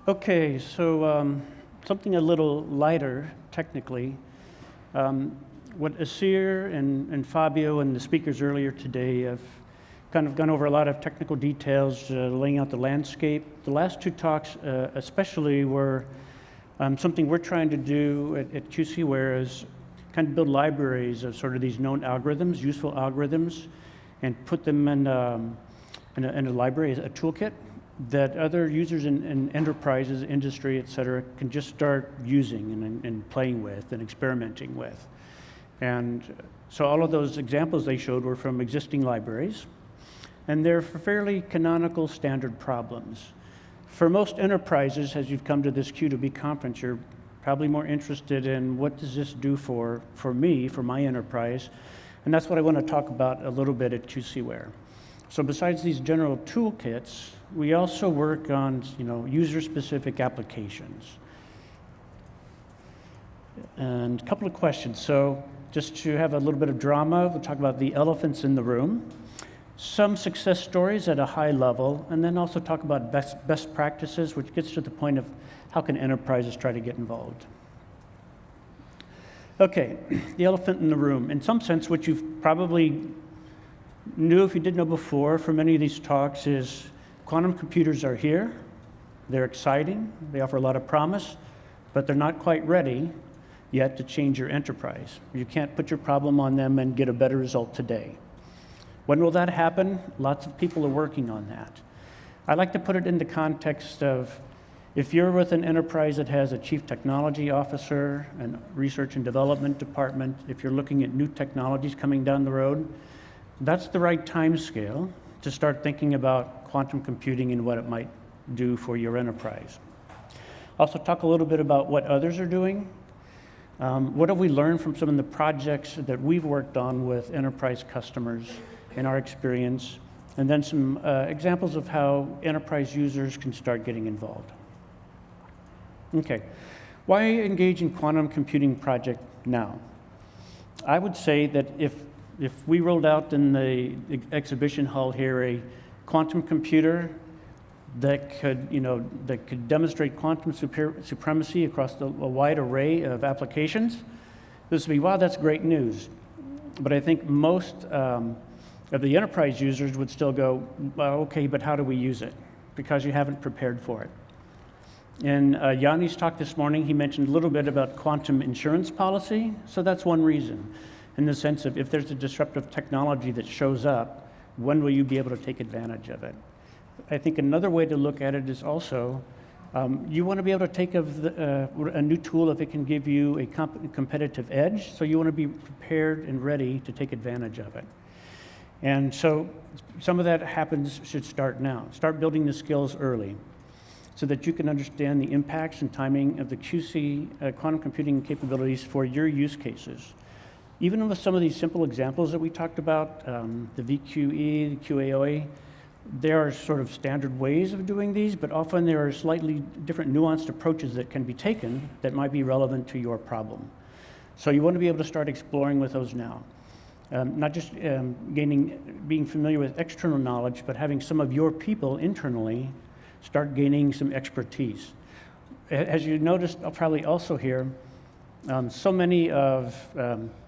Okay, so something a little lighter, technically. What Asir and Fabio and the speakers earlier today have kind of gone over a lot of technical details, laying out the landscape. The last two talks especially were something we're trying to do at QC Ware is kind of build libraries of sort of these known algorithms, useful algorithms, and put them in a library, a toolkit that other users in enterprises, industry, et cetera, can just start using and playing with and experimenting with. And so all of those examples they showed were from existing libraries, and they're for fairly canonical standard problems. For most enterprises, as you've come to this Q2B conference, you're probably more interested in what does this do for me, for my enterprise, and that's what I want to talk about a little bit at QC Ware. So besides these general toolkits, we also work on, user-specific applications. And a couple of questions. So just to have a little bit of drama, we'll talk about the elephants in the room, some success stories at a high level, and then also talk about best practices, which gets to the point of how can enterprises try to get involved. Okay, the elephant in the room. In some sense, what you've probably knew if you didn't know before from many of these talks is quantum computers are here. They're exciting. They offer a lot of promise, but they're not quite ready yet to change your enterprise. You can't put your problem on them and get a better result today. When will that happen? Lots of people are working on that. I like to put it in the context of if you're with an enterprise that has a chief technology officer and research and development department, if you're looking at new technologies coming down the road, that's the right time scale to start thinking about quantum computing and what it might do for your enterprise. Also talk a little bit about what others are doing. What have we learned from some of the projects that we've worked on with enterprise customers in our experience, and then some examples of how enterprise users can start getting involved. Okay, why engage in quantum computing project now? I would say that if we rolled out in the exhibition hall here a quantum computer that could demonstrate quantum supremacy across a wide array of applications, this would be, wow, that's great news. But I think most of the enterprise users would still go, well, okay, but how do we use it? Because you haven't prepared for it. In Yanni's talk this morning, he mentioned a little bit about quantum insurance policy, so that's one reason. In the sense of if there's a disruptive technology that shows up, when will you be able to take advantage of it? I think another way to look at it is also, you want to be able to take a new tool if it can give you a competitive edge, so you want to be prepared and ready to take advantage of it. And so some of that should start now. Start building the skills early so that you can understand the impacts and timing of the QC quantum computing capabilities for your use cases. Even with some of these simple examples that we talked about, the VQE, the QAOA, there are sort of standard ways of doing these, but often there are slightly different nuanced approaches that can be taken that might be relevant to your problem. So you want to be able to start exploring with those now. Not just being familiar with external knowledge, but having some of your people internally start gaining some expertise. As you noticed, I'll probably also hear, so many of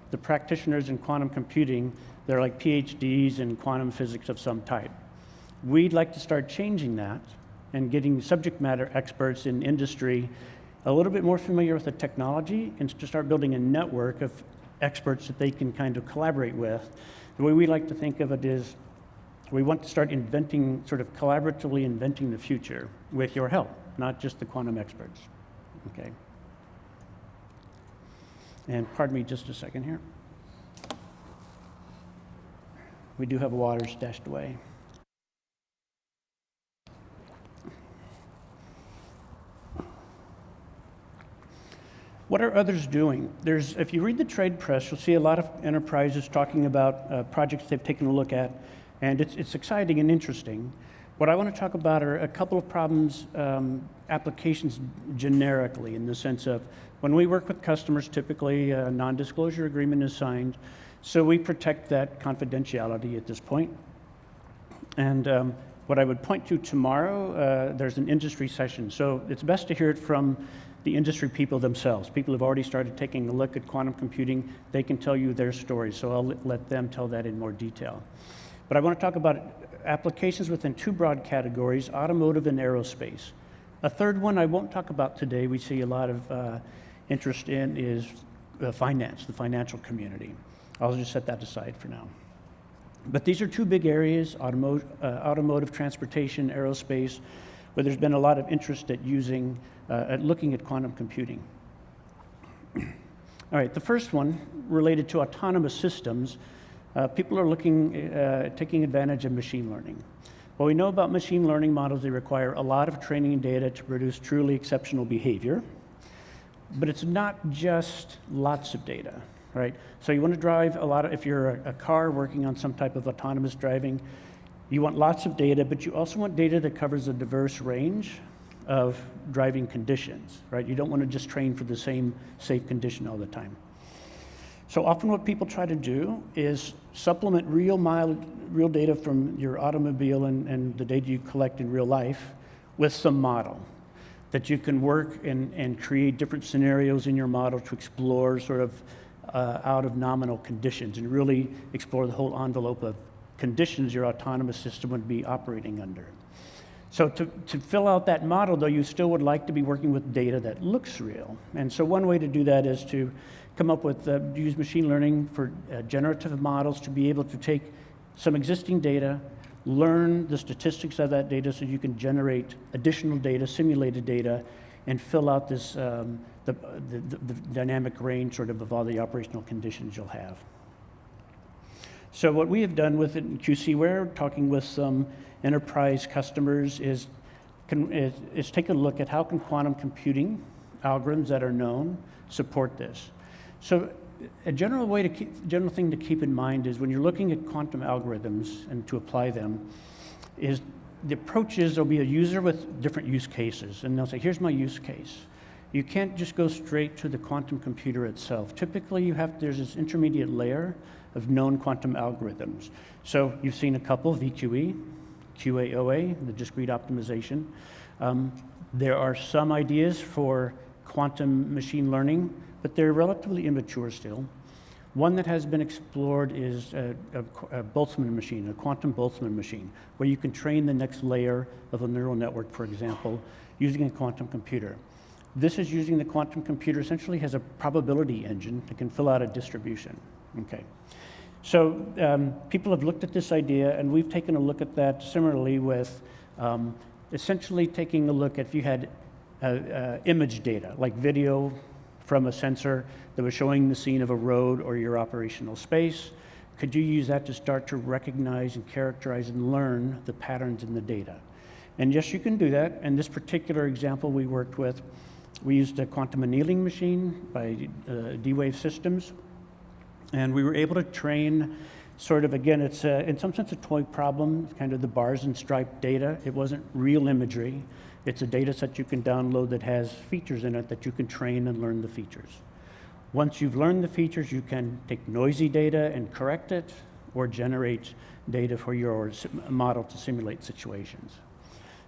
the practitioners in quantum computing, they're like PhDs in quantum physics of some type. We'd like to start changing that and getting subject matter experts in industry a little bit more familiar with the technology and to start building a network of experts that they can kind of collaborate with. The way we like to think of it is we want to start inventing, sort of collaboratively inventing the future with your help, not just the quantum experts, okay? And pardon me just a second here. We do have water stashed away. What are others doing? If you read the trade press, you'll see a lot of enterprises talking about projects they've taken a look at, and it's exciting and interesting. What I want to talk about are a couple of problems, applications generically, in the sense of when we work with customers, typically a non-disclosure agreement is signed, so we protect that confidentiality at this point. And What I would point to tomorrow, there's an industry session. So it's best to hear it from the industry people themselves. People have already started taking a look at quantum computing. They can tell you their stories, so I'll let them tell that in more detail. But I want to talk about applications within two broad categories, automotive and aerospace. A third one I won't talk about today, we see a lot of interest in, is finance, the financial community. I'll just set that aside for now. But these are two big areas, automotive, transportation, aerospace, where there's been a lot of interest at looking at quantum computing. All right, the first one related to autonomous systems, people are looking at taking advantage of machine learning. Well, we know about machine learning models, they require a lot of training and data to produce truly exceptional behavior, but it's not just lots of data. Right? So you want to drive if you're a car working on some type of autonomous driving, you want lots of data, but you also want data that covers a diverse range of driving conditions, right? You don't want to just train for the same safe condition all the time. So often what people try to do is supplement real data from your automobile and the data you collect in real life with some model that you can work and create different scenarios in your model to explore sort of out of nominal conditions and really explore the whole envelope of conditions your autonomous system would be operating under. So to fill out that model, though, you still would like to be working with data that looks real. And so one way to do that is to come up with, use machine learning for generative models to be able to take some existing data, learn the statistics of that data so you can generate additional data, simulated data, and fill out this the dynamic range sort of all the operational conditions you'll have. So what we have done with it in QC Ware, talking with some enterprise customers, is take a look at how can quantum computing algorithms that are known support this. So a general thing to keep in mind is when you're looking at quantum algorithms and to apply them, is the approach is there'll be a user with different use cases, and they'll say, here's my use case. You can't just go straight to the quantum computer itself. Typically, there's this intermediate layer of known quantum algorithms. So you've seen a couple, VQE, QAOA, the discrete optimization. There are some ideas for quantum machine learning, but they're relatively immature still. One that has been explored is a Boltzmann machine, a quantum Boltzmann machine, where you can train the next layer of a neural network, for example, using a quantum computer. This is using the quantum computer, essentially has a probability engine that can fill out a distribution. Okay. So people have looked at this idea, and we've taken a look at that similarly with essentially taking a look at if you had image data, like video from a sensor that was showing the scene of a road or your operational space. Could you use that to start to recognize and characterize and learn the patterns in the data? And yes, you can do that. In this particular example we worked with, we used a quantum annealing machine by D-Wave Systems. And we were able to train sort of, again, it's in some sense a toy problem, kind of the bars and stripe data. It wasn't real imagery. It's a data set you can download that has features in it that you can train and learn the features. Once you've learned the features, you can take noisy data and correct it, or generate data for your model to simulate situations.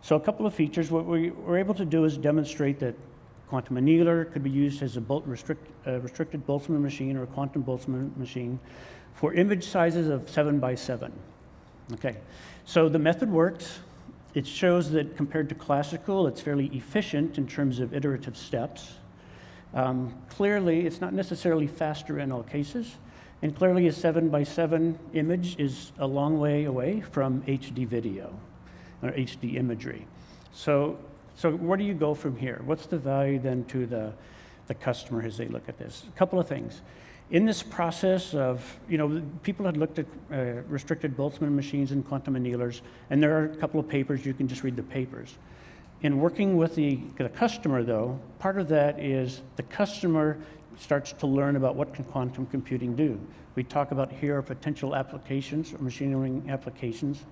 So a couple of features. What we were able to do is demonstrate that quantum annealer could be used as a restricted Boltzmann machine or a quantum Boltzmann machine for image sizes of 7 by 7. Okay, so the method works. It shows that compared to classical, it's fairly efficient in terms of iterative steps. Clearly, it's not necessarily faster in all cases, and clearly a 7 by 7 image is a long way away from HD video or HD imagery. So where do you go from here? What's the value then to the customer as they look at this? A couple of things. In this process of, people had looked at restricted Boltzmann machines and quantum annealers, and there are a couple of papers, you can just read the papers. In working with the customer, though, part of that is the customer starts to learn about what can quantum computing do. We talk about here are potential applications or machine learning applications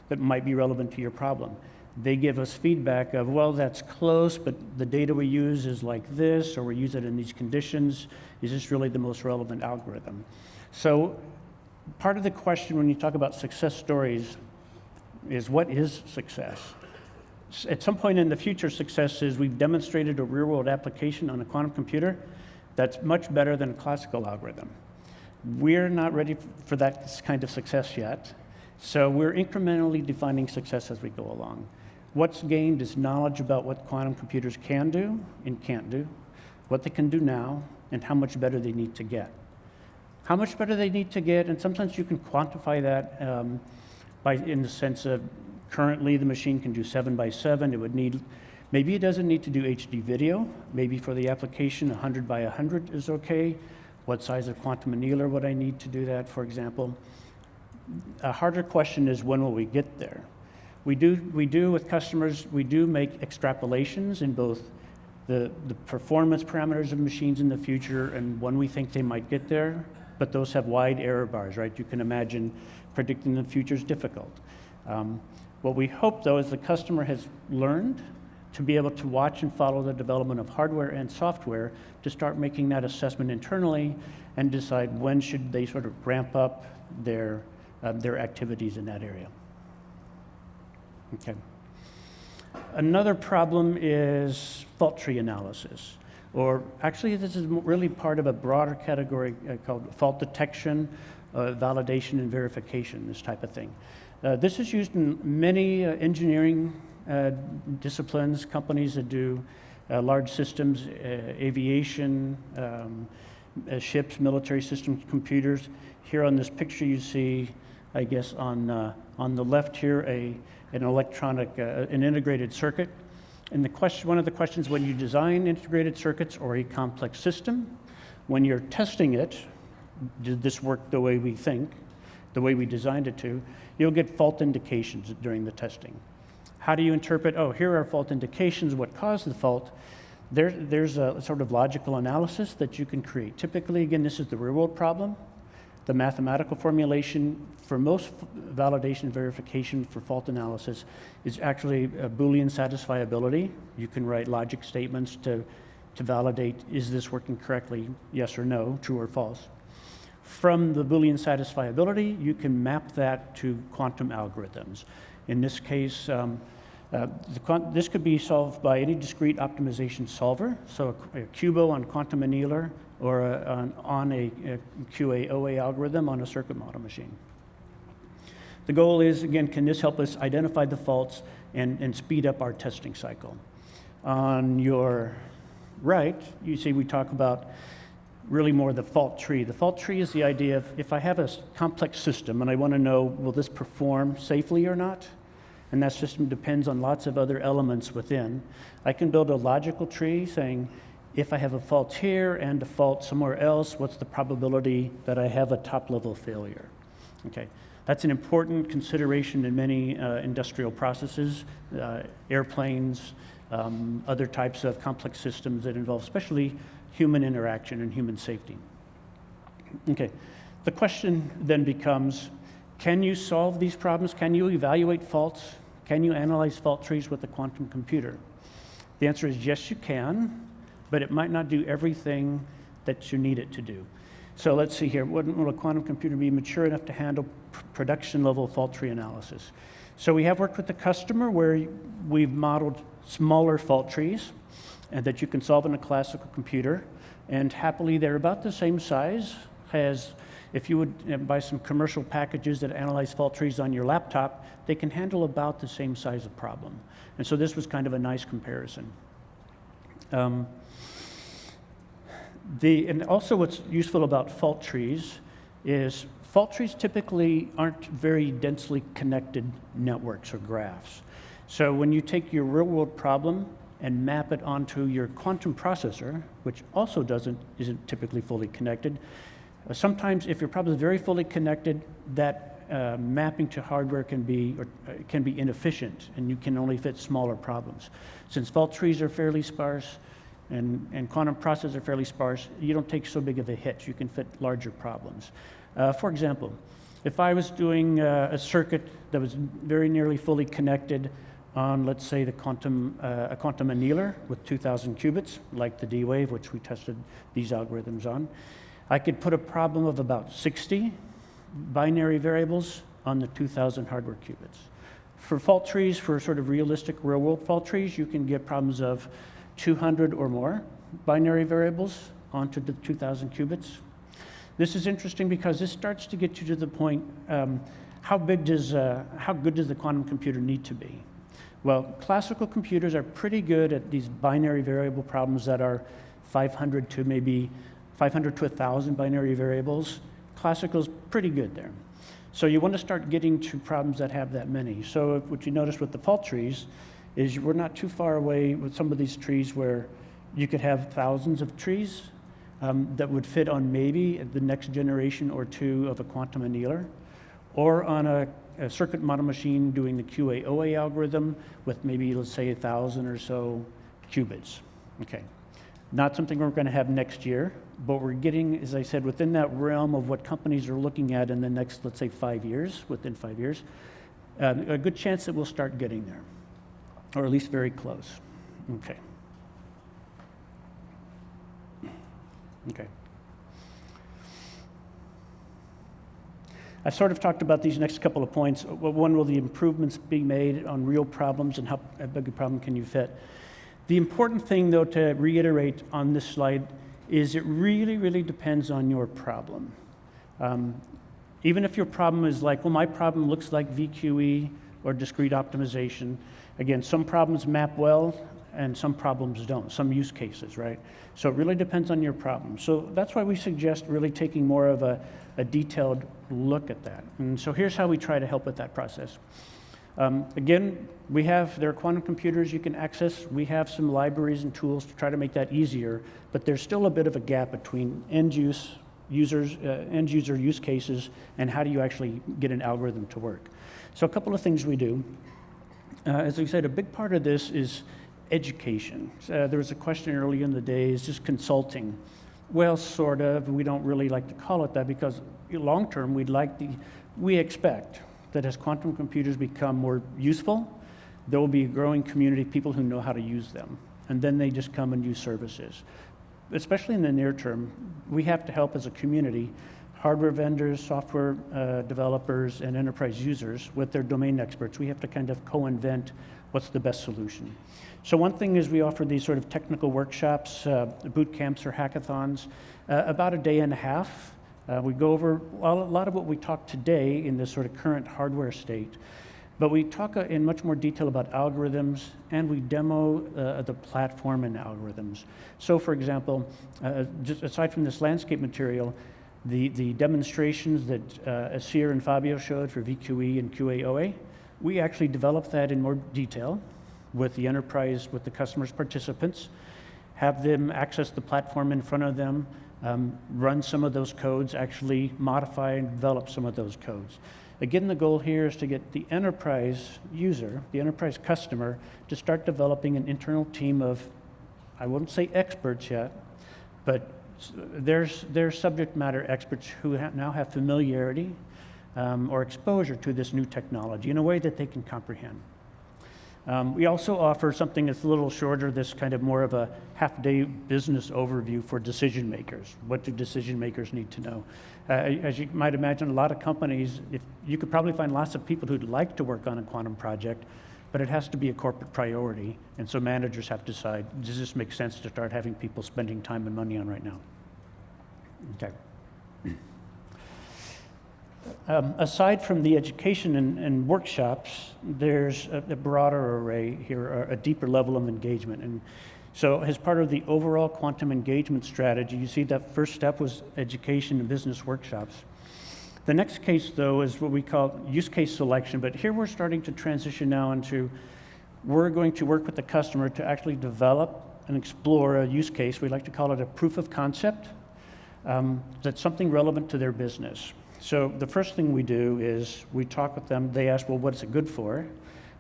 that might be relevant to your problem. They give us feedback of, well, that's close, but the data we use is like this, or we use it in these conditions. Is this really the most relevant algorithm? So part of the question when you talk about success stories, is what is success? At some point in the future, success is we've demonstrated a real-world application on a quantum computer that's much better than a classical algorithm. We're not ready for that kind of success yet, so we're incrementally defining success as we go along. What's gained is knowledge about what quantum computers can do and can't do, what they can do now, and how much better they need to get. How much better they need to get, and sometimes you can quantify that in the sense of currently the machine can do 7 by 7. It would need, maybe it doesn't need to do HD video. Maybe for the application, 100 by 100 is okay. What size of quantum annealer would I need to do that, for example? A harder question is, when will we get there? We do with customers, we do make extrapolations in both the performance parameters of machines in the future and when we think they might get there, but those have wide error bars, right? You can imagine predicting the future is difficult. What we hope, though, is the customer has learned to be able to watch and follow the development of hardware and software to start making that assessment internally and decide when should they sort of ramp up their activities in that area. Okay. Another problem is fault tree analysis, or actually this is really part of a broader category called fault detection, validation and verification, this type of thing. This is used in many engineering disciplines, companies that do large systems, aviation, ships, military systems, computers. Here on this picture you see, I guess on the left here, an electronic, an integrated circuit. And one of the questions when you design integrated circuits or a complex system, when you're testing it, did this work the way we think, the way we designed it to, you'll get fault indications during the testing. How do you interpret, oh, here are fault indications, what caused the fault? There's a sort of logical analysis that you can create. Typically, again, this is the real-world problem. The mathematical formulation for most validation and verification for fault analysis is actually a Boolean satisfiability. You can write logic statements to validate, is this working correctly, yes or no, true or false. From the Boolean satisfiability, you can map that to quantum algorithms. In this case, this could be solved by any discrete optimization solver, so a QUBO on quantum annealer or on a QA-OA algorithm on a circuit model machine. The goal is, again, can this help us identify the faults and speed up our testing cycle? On your right, you see we talk about really more the fault tree. The fault tree is the idea of if I have a complex system and I want to know, will this perform safely or not? And that system depends on lots of other elements within. I can build a logical tree saying, if I have a fault here and a fault somewhere else, what's the probability that I have a top-level failure? Okay, that's an important consideration in many industrial processes, airplanes, other types of complex systems that involve especially human interaction and human safety. Okay, the question then becomes, can you solve these problems? Can you evaluate faults? Can you analyze fault trees with a quantum computer? The answer is yes, you can, but it might not do everything that you need it to do. So let's see here, will a quantum computer be mature enough to handle production level fault tree analysis? So we have worked with the customer where we've modeled smaller fault trees and that you can solve in a classical computer, and happily they're about the same size as if you would buy some commercial packages that analyze fault trees on your laptop, they can handle about the same size of problem. And so this was kind of a nice comparison. And also what's useful about fault trees is fault trees typically aren't very densely connected networks or graphs. So when you take your real-world problem and map it onto your quantum processor, which also isn't typically fully connected, sometimes if your problem is very fully connected, that mapping to hardware can be inefficient, and you can only fit smaller problems. Since fault trees are fairly sparse and quantum processors are fairly sparse, you don't take so big of a hit. You can fit larger problems. For example, if I was doing a circuit that was very nearly fully connected on, let's say, a quantum annealer with 2,000 qubits, like the D-Wave, which we tested these algorithms on, I could put a problem of about 60 binary variables on the 2,000 hardware qubits. For fault trees, for sort of realistic real-world fault trees, you can get problems of 200 or more binary variables onto the 2,000 qubits. This is interesting because this starts to get you to the point, how good does the quantum computer need to be? Well, classical computers are pretty good at these binary variable problems that are 500 to 1,000 binary variables. Classical's pretty good there. So you want to start getting to problems that have that many. So what you notice with the fault trees is we're not too far away with some of these trees where you could have thousands of trees that would fit on maybe the next generation or two of a quantum annealer, or on a circuit model machine doing the QA/OA algorithm with maybe, let's say, 1,000 or so qubits. Okay. Not something we're going to have next year, but we're getting, as I said, within that realm of what companies are looking at in the next, let's say, 5 years, within 5 years, a good chance that we'll start getting there, or at least very close. Okay. Okay. I've sort of talked about these next couple of points. One, will the improvements be made on real problems, and how big a problem can you fit? The important thing, though, to reiterate on this slide is it really, really depends on your problem. Even if your problem is like, well, my problem looks like VQE or discrete optimization. Again, some problems map well, and some problems don't, some use cases, right? So it really depends on your problem. So that's why we suggest really taking more of a detailed look at that. And so here's how we try to help with that process. Again, there are quantum computers you can access. We have some libraries and tools to try to make that easier, but there's still a bit of a gap between end user use cases and how do you actually get an algorithm to work. So a couple of things we do. As I said, a big part of this is education. There was a question early in the day, is this consulting? Well, sort of. We don't really like to call it that because long term, we expect that as quantum computers become more useful, there will be a growing community of people who know how to use them. And then they just come and use services. Especially in the near term, we have to help as a community, hardware vendors, software developers, and enterprise users with their domain experts. We have to kind of co-invent what's the best solution. So one thing is we offer these sort of technical workshops, boot camps or hackathons, about a day and a half. We go over a lot of what we talked today in this sort of current hardware state, but we talk in much more detail about algorithms, and we demo the platform and algorithms. So for example, just aside from this landscape material, the demonstrations that Asir and Fabio showed for VQE and QA/OA, we actually developed that in more detail with the enterprise, with the customers' participants, have them access the platform in front of them, run some of those codes, actually modify and develop some of those codes. Again, the goal here is to get the enterprise user, the enterprise customer, to start developing an internal team of, I wouldn't say experts yet, but they're subject matter experts who now have familiarity or exposure to this new technology in a way that they can comprehend. We also offer something that's a little shorter, this kind of more of a half-day business overview for decision makers. What do decision makers need to know? As you might imagine, a lot of companies, you could probably find lots of people who'd like to work on a quantum project, but it has to be a corporate priority, and so managers have to decide, does this make sense to start having people spending time and money on right now? Okay. Aside from the education and workshops, there's a broader array here, a deeper level of engagement. And so as part of the overall quantum engagement strategy, you see that first step was education and business workshops. The next case, though, is what we call use case selection, but here we're starting to transition now into, we're going to work with the customer to actually develop and explore a use case. We like to call it a proof of concept, that's something relevant to their business. So the first thing we do is we talk with them. They ask, well, what's it good for?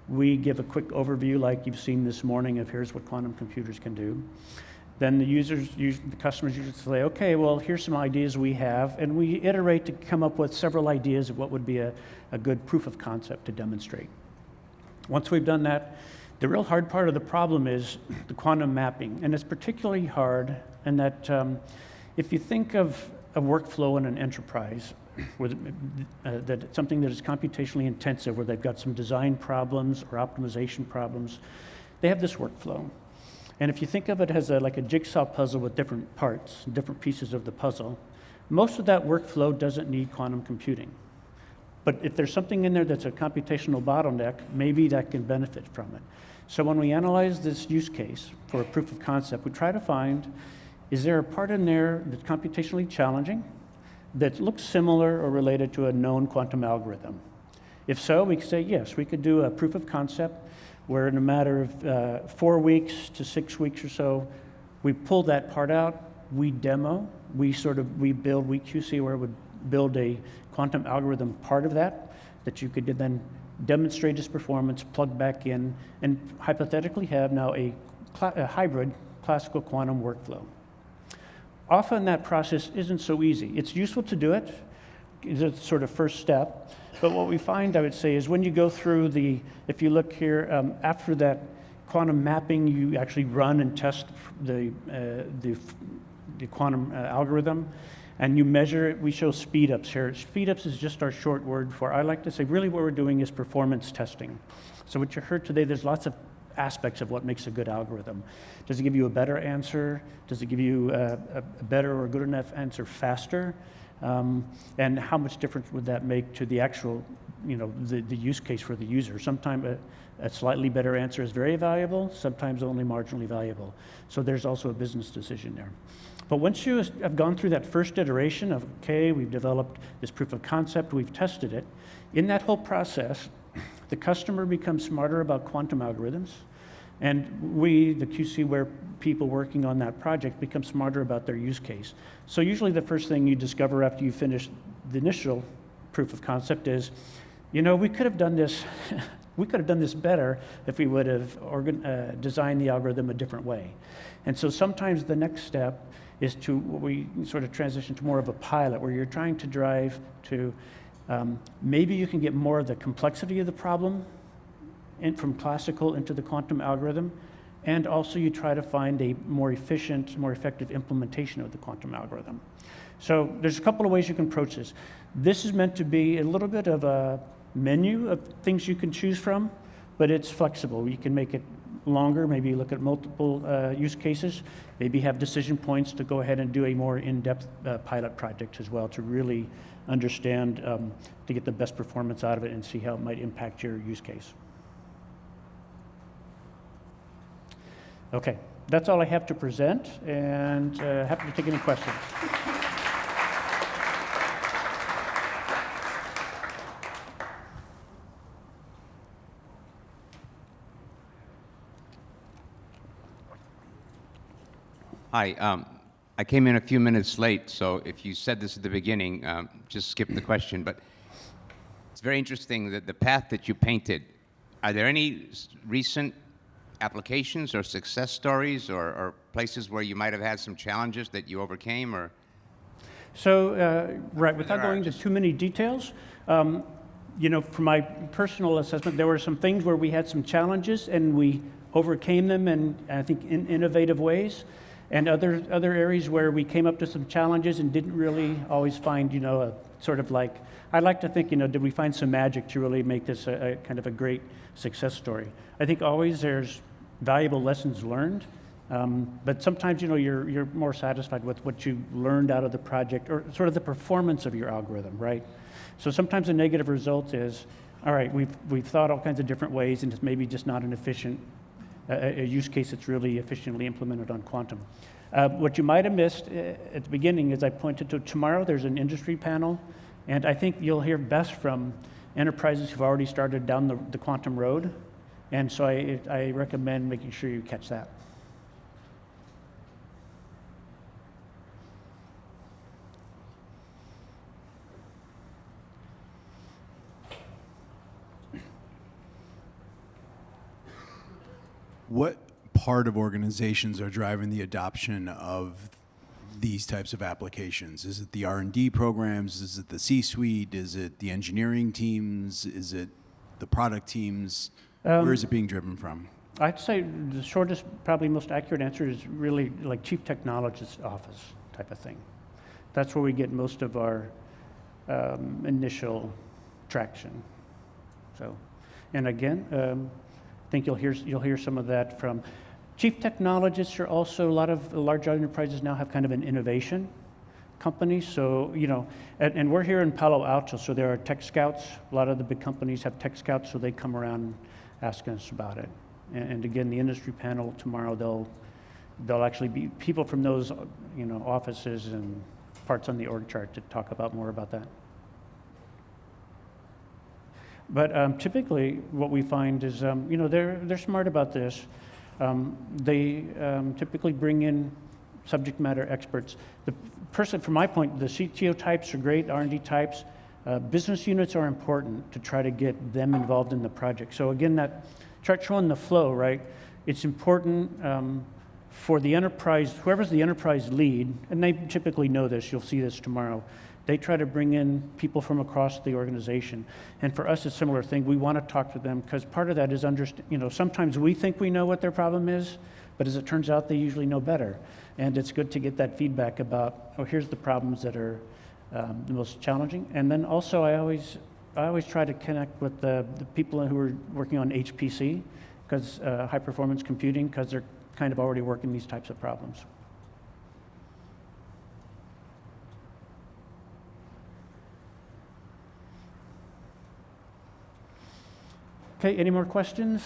We give a quick overview like you've seen this morning of here's what quantum computers can do. Then the customers usually say, okay, well, here's some ideas we have, and we iterate to come up with several ideas of what would be a good proof of concept to demonstrate. Once we've done that, the real hard part of the problem is the quantum mapping, and it's particularly hard in that if you think of a workflow in an enterprise, that something that is computationally intensive, where they've got some design problems or optimization problems, they have this workflow. And if you think of it as like a jigsaw puzzle with different parts, different pieces of the puzzle, most of that workflow doesn't need quantum computing. But if there's something in there that's a computational bottleneck, maybe that can benefit from it. So when we analyze this use case for a proof of concept, we try to find, is there a part in there that's computationally challenging that looks similar or related to a known quantum algorithm? If so, we could say, yes, we could do a proof of concept where in a matter of 4 weeks to 6 weeks or so, we pull that part out, we demo, we QC Ware would build a quantum algorithm part of that you could then demonstrate its performance, plug back in, and hypothetically have now a hybrid classical quantum workflow. Often that process isn't so easy. It's useful to do it. It's a sort of first step. But what we find, I would say, is when you go through if you look here, after that quantum mapping, you actually run and test the quantum algorithm, and you measure it. We show speedups here. Speedups is just our short word for, I like to say, really what we're doing is performance testing. So what you heard today, there's lots of aspects of what makes a good algorithm. Does it give you a better answer? Does it give you a better or good enough answer faster? And how much difference would that make to the actual, the use case for the user? Sometimes a slightly better answer is very valuable, sometimes only marginally valuable. So there's also a business decision there. But once you have gone through that first iteration of, okay, we've developed this proof of concept, we've tested it, in that whole process, the customer becomes smarter about quantum algorithms, and we, the QC Ware people working on that project, become smarter about their use case. So usually the first thing you discover after you finish the initial proof of concept is, we could have done this, we could have done this better if we would have designed the algorithm a different way. And so sometimes the next step is we sort of transition to more of a pilot, where you're trying to drive to, maybe you can get more of the complexity of the problem from classical into the quantum algorithm, and also you try to find a more efficient, more effective implementation of the quantum algorithm. So there's a couple of ways you can approach this. This is meant to be a little bit of a menu of things you can choose from, but it's flexible. You can make it longer, maybe look at multiple use cases, maybe have decision points to go ahead and do a more in-depth pilot project as well to really understand, to get the best performance out of it and see how it might impact your use case. Okay, that's all I have to present, and happy to take any questions. Hi, I came in a few minutes late, so if you said this at the beginning, just skip the question. But it's very interesting that the path that you painted. Are there any recent applications or success stories or places where you might have had some challenges that you overcame? Or so, right, without going into too many details, from my personal assessment, there were some things where we had some challenges and we overcame them in, I think, in innovative ways. And other areas where we came up to some challenges and didn't really always find, a sort of like, I like to think, did we find some magic to really make this a kind of a great success story? I think always there's valuable lessons learned, but sometimes, you're more satisfied with what you learned out of the project or sort of the performance of your algorithm, right? So sometimes a negative result is, all right, we've thought all kinds of different ways and it's maybe just not an efficient a use case that's really efficiently implemented on quantum. What you might have missed at the beginning is I pointed to tomorrow there's an industry panel, and I think you'll hear best from enterprises who've already started down the quantum road, and so I recommend making sure you catch that. What part of organizations are driving the adoption of these types of applications? Is it the R&D programs? Is it the C-suite? Is it the engineering teams? Is it the product teams? Where is it being driven from? I'd say the shortest, probably most accurate answer is really like chief technologist office type of thing. That's where we get most of our initial traction. So, and again, I think you'll hear some of that from chief technologists. Are also a lot of large enterprises now have kind of an innovation company. So and we're here in Palo Alto, so there are tech scouts. A lot of the big companies have tech scouts, so they come around asking us about it. And again, the industry panel tomorrow, they'll actually be people from those offices and parts on the org chart to talk about more about that. But typically, what we find is, they're smart about this. They typically bring in subject matter experts. The person, from my point, the CTO types are great, R&D types. Business units are important to try to get them involved in the project. So again, that chart showing the flow, right? It's important for the enterprise, whoever's the enterprise lead, and they typically know this, you'll see this tomorrow, they try to bring in people from across the organization. And for us, it's a similar thing. We want to talk to them because part of that is sometimes we think we know what their problem is, but as it turns out, they usually know better. And it's good to get that feedback about, here's the problems that are the most challenging. And then also, I always try to connect with the people who are working on HPC, because high performance computing, because they're kind of already working these types of problems. Okay, any more questions?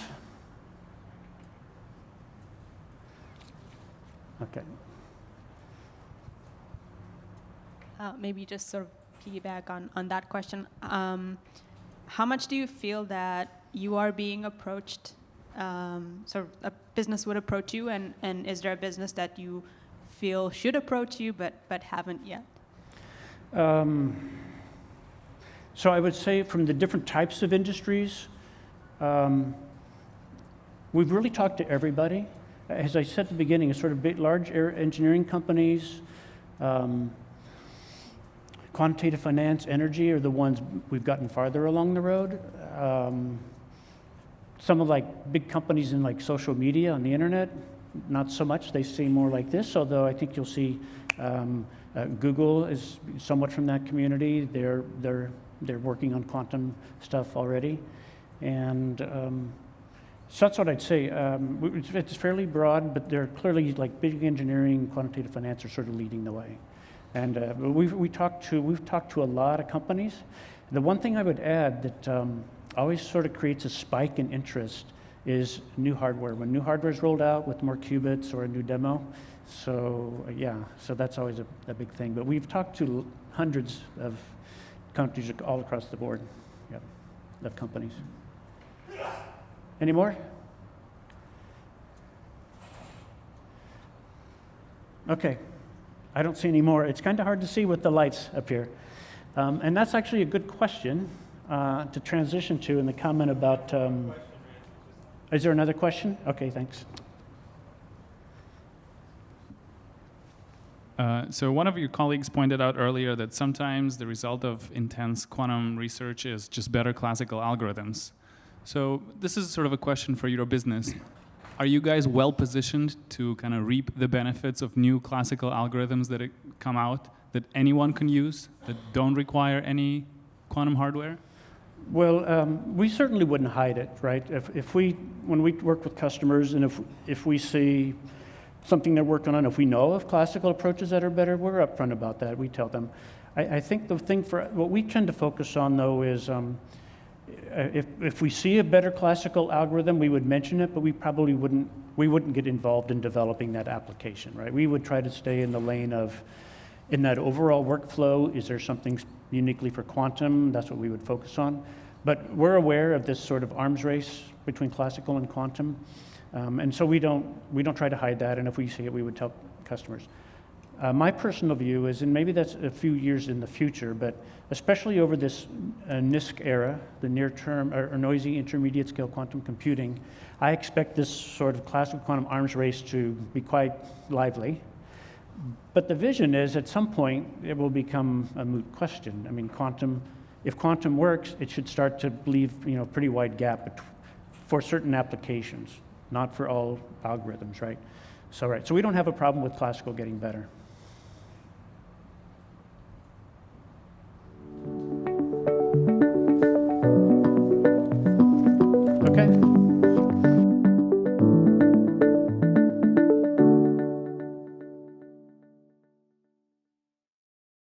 Okay. Maybe just sort of piggyback on that question. How much do you feel that you are being approached, sort of a business would approach you, and is there a business that you feel should approach you but haven't yet? So I would say from the different types of industries, we've really talked to everybody. As I said at the beginning, it's sort of big, large engineering companies, quantitative finance, energy are the ones we've gotten farther along the road. Some of big companies in social media on the internet, not so much. They seem more like this, although I think you'll see Google is somewhat from that community. They're working on quantum stuff already. And so that's what I'd say. It's fairly broad, but they're clearly big engineering, quantitative finance are sort of leading the way. And we've talked to a lot of companies. The one thing I would add that always sort of creates a spike in interest is new hardware. When new hardware is rolled out with more qubits or a new demo. So so that's always a big thing. But we've talked to hundreds of countries all across the board, of companies. Any more? Okay. I don't see any more. It's kind of hard to see with the lights up here. And that's actually a good question to transition to in the comment about, is there another question? Okay, thanks. So one of your colleagues pointed out earlier that sometimes the result of intense quantum research is just better classical algorithms. So this is sort of a question for your business. Are you guys well positioned to kind of reap the benefits of new classical algorithms that come out that anyone can use, that don't require any quantum hardware? Well, we certainly wouldn't hide it, right? When we work with customers, and if we see something they're working on, if we know of classical approaches that are better, we're upfront about that. We tell them. I think the thing what we tend to focus on though is if we see a better classical algorithm, we would mention it, but we probably wouldn't get involved in developing that application, right? We would try to stay in the lane of, in that overall workflow, is there something uniquely for quantum? That's what we would focus on. But we're aware of this sort of arms race between classical and quantum. And so we don't try to hide that, and if we see it, we would tell customers. My personal view is, and maybe that's a few years in the future, but especially over this NISQ era, the near-term or noisy intermediate scale quantum computing, I expect this sort of classical quantum arms race to be quite lively. But the vision is, at some point, it will become a moot question. I mean, if quantum works, it should start to leave a pretty wide gap for certain applications, not for all algorithms, right? So we don't have a problem with classical getting better.